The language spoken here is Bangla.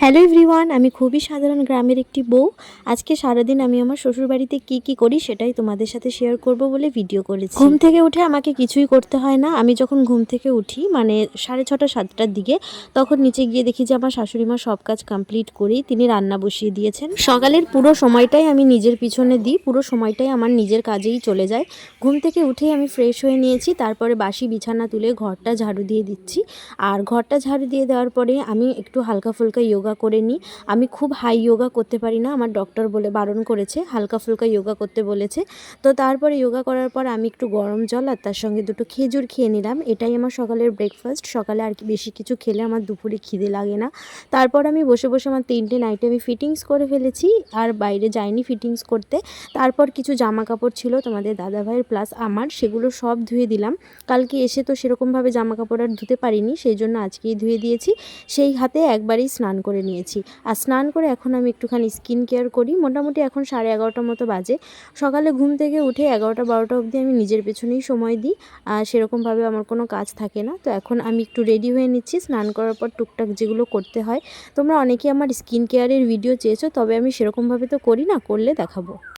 হ্যালো এভরিওয়ান, আমি খুবই সাধারণ গ্রামের একটি বউ। আজকে সারাদিন আমি আমার শ্বশুরবাড়িতে কি করি সেটাই তোমাদের সাথে শেয়ার করব বলে ভিডিও করেছি। ঘুম থেকে উঠে আমাকে কিছুই করতে হয় না। আমি যখন ঘুম থেকে উঠি মানে 6:30 7টার দিকে, তখন নিচে গিয়ে দেখি যে আমার শাশুড়ি মা সব কাজ কমপ্লিট করেই তিনি রান্না বসিয়ে দিয়েছেন। সকালের পুরো সময়টাই আমি নিজের পিছনে দিই, পুরো সময়টাই আমার নিজের কাজেই চলে যায়। ঘুম থেকে উঠেই আমি ফ্রেশ হয়ে নিয়েছি, তারপরে বাসি বিছানা তুলে ঘরটা ঝাড়ু দিয়ে দিচ্ছি। আর ঘরটা ঝাড়ু দিয়ে দেওয়ার পরে আমি একটু হালকা ফুলকা যোগা করে নিই। আমি খুব হাই যোগা করতে পারি না, আমার ডক্টর বলে বারণ করেছে, হালকা ফুলকা যোগা করতে বলেছে। তো তারপরে যোগা করার পর আমি একটু গরম জল আর তার সঙ্গে দুটো খেজুর খেয়ে নিলাম। এটাই আমার সকালের ব্রেকফাস্ট। সকালে আর কি বেশি কিছু খেলে আমার দুপুরে খিদে লাগে না। তারপর আমি বসে বসে আমার 3টে নাইটি আমি ফিটিংস করে ফেলেছি, আর বাইরে যাইনি ফিটিংস করতে। তারপর কিছু জামা কাপড় ছিল তোমাদের দাদাভাইয়ের প্লাস আমার, সেগুলো সব ধুয়ে দিলাম। কালকে এসে তো সেরকমভাবে জামা কাপড় আর ধুতে পারিনি, সেই জন্য আজকেই ধুয়ে দিয়েছি। সেই হাতে একবারেই স্নান করে নিয়েছি। আর স্নান করে এখন আমি একটুখানি স্কিন কেয়ার করি। মোটামুটি এখন 11:30 মতো বাজে। সকালে ঘুম থেকে উঠে 11টা 12টা অবধি আমি নিজের পেছনেই সময় দিই, আর সেরকমভাবে আমার কোনো কাজ থাকে না। তো এখন আমি একটু রেডি হয়ে নিচ্ছি, স্নান করার পর টুকটাক যেগুলো করতে হয়। তোমরা অনেকেই আমার স্কিন কেয়ারের ভিডিও চেয়েছো, তবে আমি সেরকমভাবে তো করি না, করলে দেখাবো।